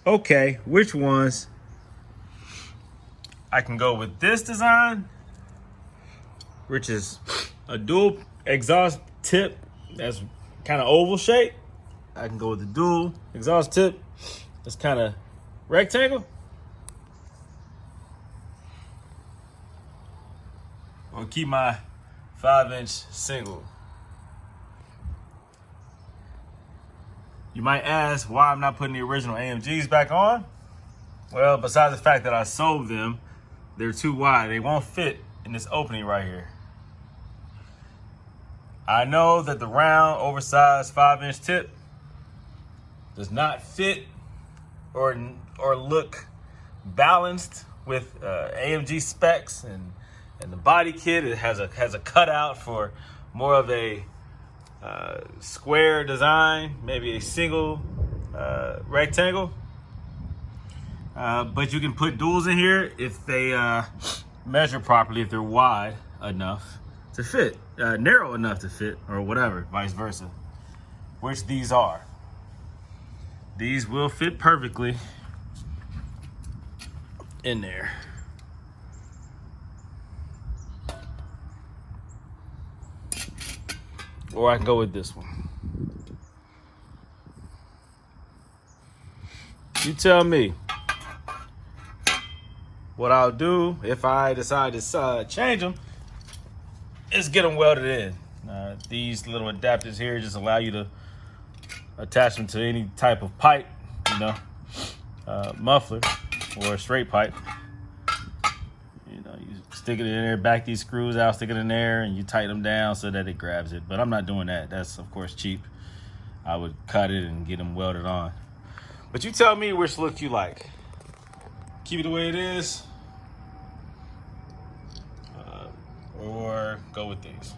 okay, which ones? I can go with this design, which is a dual exhaust tip that's kind of oval shape. I can go with the dual exhaust tip that's kind of rectangle. Or keep my 5-inch single. You might ask why I'm not putting the original AMGs back on. Well, besides the fact that I sold them, they're too wide. They won't fit in this opening right here. I know that the round, oversized 5-inch tip does not fit or look balanced with AMG specs and the body kit. It has a cutout for more of a square design, maybe a single rectangle. But you can put duals in here if they measure properly, if they're wide enough to fit, narrow enough to fit, or whatever, vice versa, which these are. These will fit perfectly in there. Or I can go with this one. You tell me what I'll do if I decide to change them is get them welded in. These little adapters here just allow you to attach them to any type of pipe, muffler or a straight pipe. You stick it in there, back these screws out, stick it in there, and you tighten them down so that it grabs it. But I'm not doing that. That's, of course, cheap. I would cut it and get them welded on. But you tell me which look you like. Keep it the way it is, or go with these.